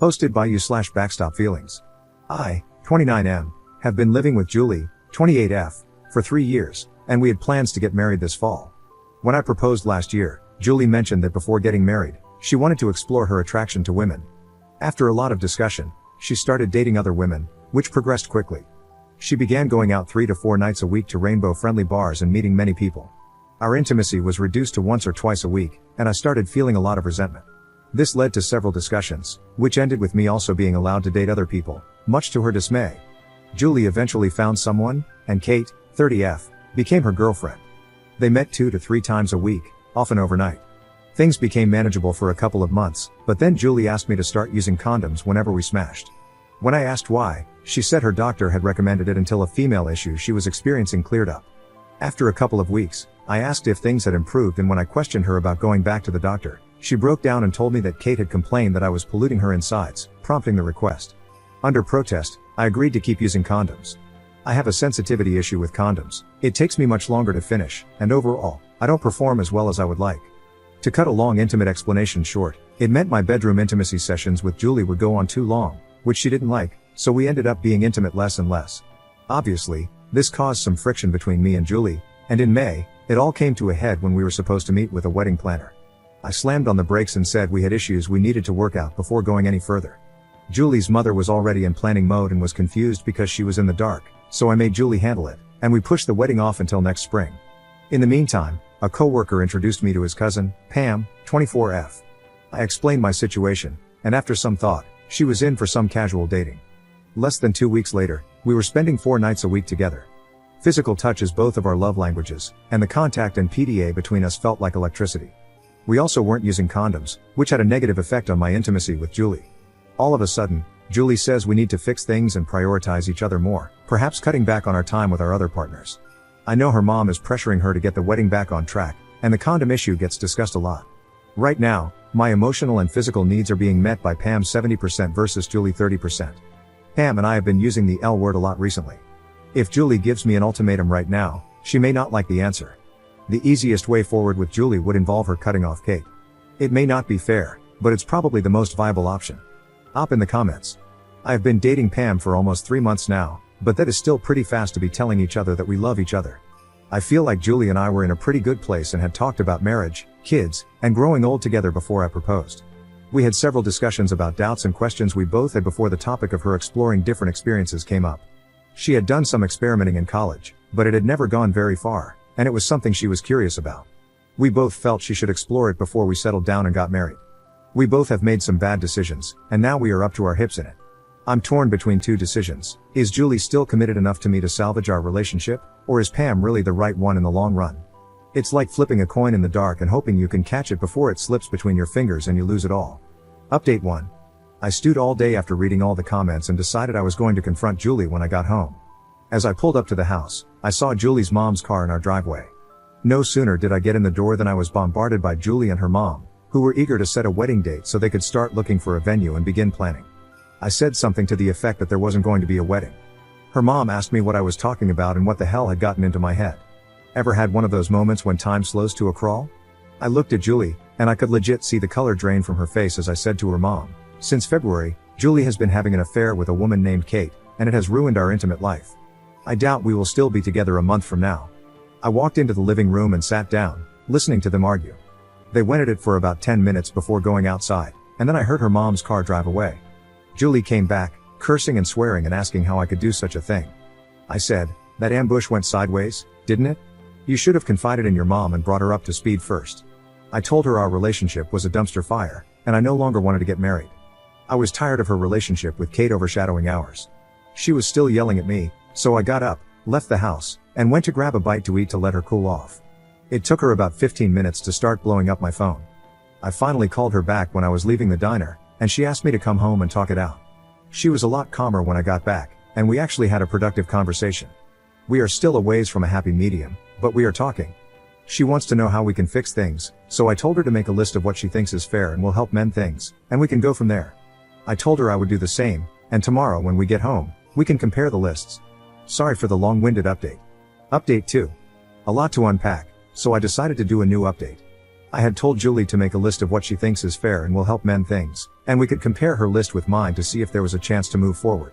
Hosted by you/backstop feelings. I, 29M, have been living with Julie, 28F, for 3 years, and we had plans to get married this fall. When I proposed last year, Julie mentioned that before getting married, she wanted to explore her attraction to women. After a lot of discussion, she started dating other women, which progressed quickly. She began going out 3 to 4 nights a week to rainbow-friendly bars and meeting many people. Our intimacy was reduced to once or twice a week, and I started feeling a lot of resentment. This led to several discussions, which ended with me also being allowed to date other people, much to her dismay. Julie eventually found someone, and Kate, 30F, became her girlfriend. They met 2 to 3 times a week, often overnight. Things became manageable for a couple of months, but then Julie asked me to start using condoms whenever we smashed. When I asked why, she said her doctor had recommended it until a female issue she was experiencing cleared up. After a couple of weeks, I asked if things had improved, and when I questioned her about going back to the doctor, she broke down and told me that Kate had complained that I was polluting her insides, prompting the request. Under protest, I agreed to keep using condoms. I have a sensitivity issue with condoms. It takes me much longer to finish, and overall, I don't perform as well as I would like. To cut a long intimate explanation short, it meant my bedroom intimacy sessions with Julie would go on too long, which she didn't like, so we ended up being intimate less and less. Obviously, this caused some friction between me and Julie, and in May, it all came to a head when we were supposed to meet with a wedding planner. I slammed on the brakes and said we had issues we needed to work out before going any further. Julie's mother was already in planning mode and was confused because she was in the dark, so I made Julie handle it, and we pushed the wedding off until next spring. In the meantime, a coworker introduced me to his cousin, Pam, 24F. I explained my situation, and after some thought, she was in for some casual dating. Less than 2 weeks later, we were spending 4 nights a week together. Physical touch is both of our love languages, and the contact and PDA between us felt like electricity. We also weren't using condoms, which had a negative effect on my intimacy with Julie. All of a sudden, Julie says we need to fix things and prioritize each other more, perhaps cutting back on our time with our other partners. I know her mom is pressuring her to get the wedding back on track, and the condom issue gets discussed a lot. Right now, my emotional and physical needs are being met by Pam 70% versus Julie 30%. Pam and I have been using the L word a lot recently. If Julie gives me an ultimatum right now, she may not like the answer. The easiest way forward with Julie would involve her cutting off Kate. It may not be fair, but it's probably the most viable option. Op in the comments. I have been dating Pam for almost 3 months now, but that is still pretty fast to be telling each other that we love each other. I feel like Julie and I were in a pretty good place and had talked about marriage, kids, and growing old together before I proposed. We had several discussions about doubts and questions we both had before the topic of her exploring different experiences came up. She had done some experimenting in college, but it had never gone very far, and it was something she was curious about. We both felt she should explore it before we settled down and got married. We both have made some bad decisions, and now we are up to our hips in it. I'm torn between 2 decisions. Is Julie still committed enough to me to salvage our relationship, or is Pam really the right one in the long run? It's like flipping a coin in the dark and hoping you can catch it before it slips between your fingers and you lose it all. Update 1. I stewed all day after reading all the comments and decided I was going to confront Julie when I got home. As I pulled up to the house, I saw Julie's mom's car in our driveway. No sooner did I get in the door than I was bombarded by Julie and her mom, who were eager to set a wedding date so they could start looking for a venue and begin planning. I said something to the effect that there wasn't going to be a wedding. Her mom asked me what I was talking about and what the hell had gotten into my head. Ever had one of those moments when time slows to a crawl? I looked at Julie, and I could legit see the color drain from her face as I said to her mom, "Since February, Julie has been having an affair with a woman named Kate, and it has ruined our intimate life. I doubt we will still be together a month from now." I walked into the living room and sat down, listening to them argue. They went at it for about 10 minutes before going outside, and then I heard her mom's car drive away. Julie came back, cursing and swearing and asking how I could do such a thing. I said, "That ambush went sideways, didn't it? You should have confided in your mom and brought her up to speed first." I told her our relationship was a dumpster fire, and I no longer wanted to get married. I was tired of her relationship with Kate overshadowing ours. She was still yelling at me, so I got up, left the house, and went to grab a bite to eat to let her cool off. It took her about 15 minutes to start blowing up my phone. I finally called her back when I was leaving the diner, and she asked me to come home and talk it out. She was a lot calmer when I got back, and we actually had a productive conversation. We are still a ways from a happy medium, but we are talking. She wants to know how we can fix things, so I told her to make a list of what she thinks is fair and will help mend things, and we can go from there. I told her I would do the same, and tomorrow when we get home, we can compare the lists. Sorry for the long-winded update. Update 2. A lot to unpack, so I decided to do a new update. I had told Julie to make a list of what she thinks is fair and will help mend things, and we could compare her list with mine to see if there was a chance to move forward.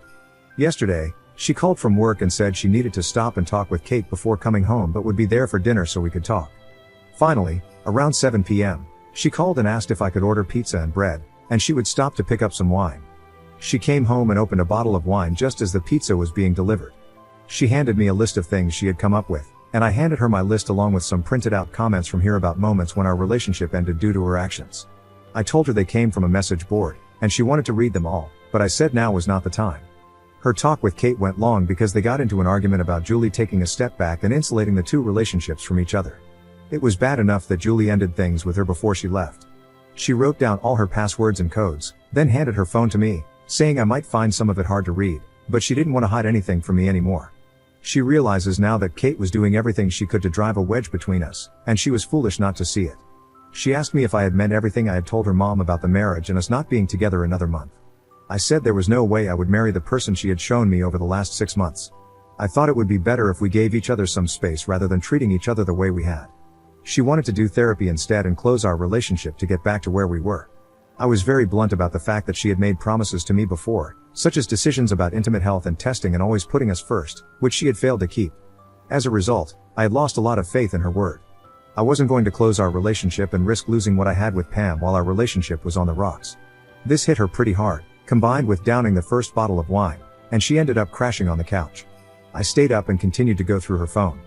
Yesterday, she called from work and said she needed to stop and talk with Kate before coming home but would be there for dinner so we could talk. Finally, around 7 p.m., she called and asked if I could order pizza and bread, and she would stop to pick up some wine. She came home and opened a bottle of wine just as the pizza was being delivered. She handed me a list of things she had come up with, and I handed her my list along with some printed out comments from here about moments when our relationship ended due to her actions. I told her they came from a message board, and she wanted to read them all, but I said now was not the time. Her talk with Kate went long because they got into an argument about Julie taking a step back and insulating the two relationships from each other. It was bad enough that Julie ended things with her before she left. She wrote down all her passwords and codes, then handed her phone to me, saying I might find some of it hard to read, but she didn't want to hide anything from me anymore. She realizes now that Kate was doing everything she could to drive a wedge between us, and she was foolish not to see it. She asked me if I had meant everything I had told her mom about the marriage and us not being together another month. I said there was no way I would marry the person she had shown me over the last 6 months. I thought it would be better if we gave each other some space rather than treating each other the way we had. She wanted to do therapy instead and close our relationship to get back to where we were. I was very blunt about the fact that she had made promises to me before, such as decisions about intimate health and testing and always putting us first, which she had failed to keep. As a result, I had lost a lot of faith in her word. I wasn't going to close our relationship and risk losing what I had with Pam while our relationship was on the rocks. This hit her pretty hard, combined with downing the first bottle of wine, and she ended up crashing on the couch. I stayed up and continued to go through her phone.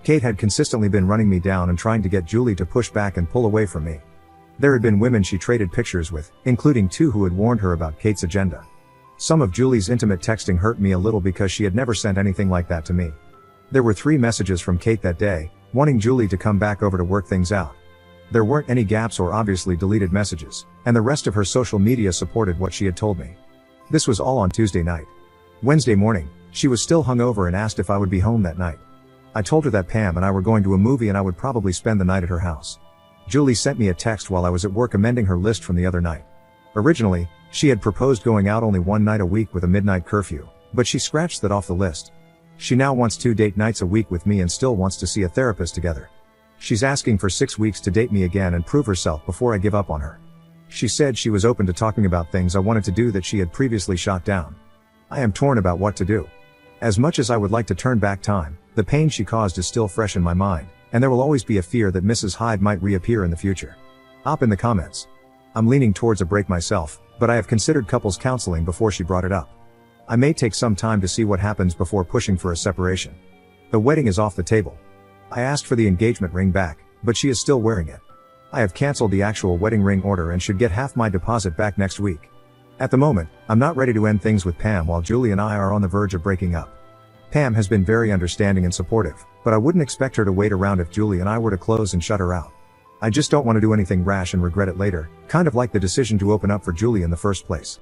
Kate had consistently been running me down and trying to get Julie to push back and pull away from me. There had been women she traded pictures with, including 2 who had warned her about Kate's agenda. Some of Julie's intimate texting hurt me a little because she had never sent anything like that to me. There were 3 messages from Kate that day, wanting Julie to come back over to work things out. There weren't any gaps or obviously deleted messages, and the rest of her social media supported what she had told me. This was all on Tuesday night. Wednesday morning, she was still hungover and asked if I would be home that night. I told her that Pam and I were going to a movie and I would probably spend the night at her house. Julie sent me a text while I was at work amending her list from the other night. Originally, she had proposed going out only 1 night a week with a midnight curfew, but she scratched that off the list. She now wants 2 date nights a week with me and still wants to see a therapist together. She's asking for 6 weeks to date me again and prove herself before I give up on her. She said she was open to talking about things I wanted to do that she had previously shot down. I am torn about what to do. As much as I would like to turn back time, the pain she caused is still fresh in my mind, and there will always be a fear that Mrs. Hyde might reappear in the future. Op in the comments. I'm leaning towards a break myself, but I have considered couples counseling before she brought it up. I may take some time to see what happens before pushing for a separation. The wedding is off the table. I asked for the engagement ring back, but she is still wearing it. I have canceled the actual wedding ring order and should get half my deposit back next week. At the moment, I'm not ready to end things with Pam while Julie and I are on the verge of breaking up. Pam has been very understanding and supportive, but I wouldn't expect her to wait around if Julie and I were to close and shut her out. I just don't want to do anything rash and regret it later, kind of like the decision to open up for Julie in the first place.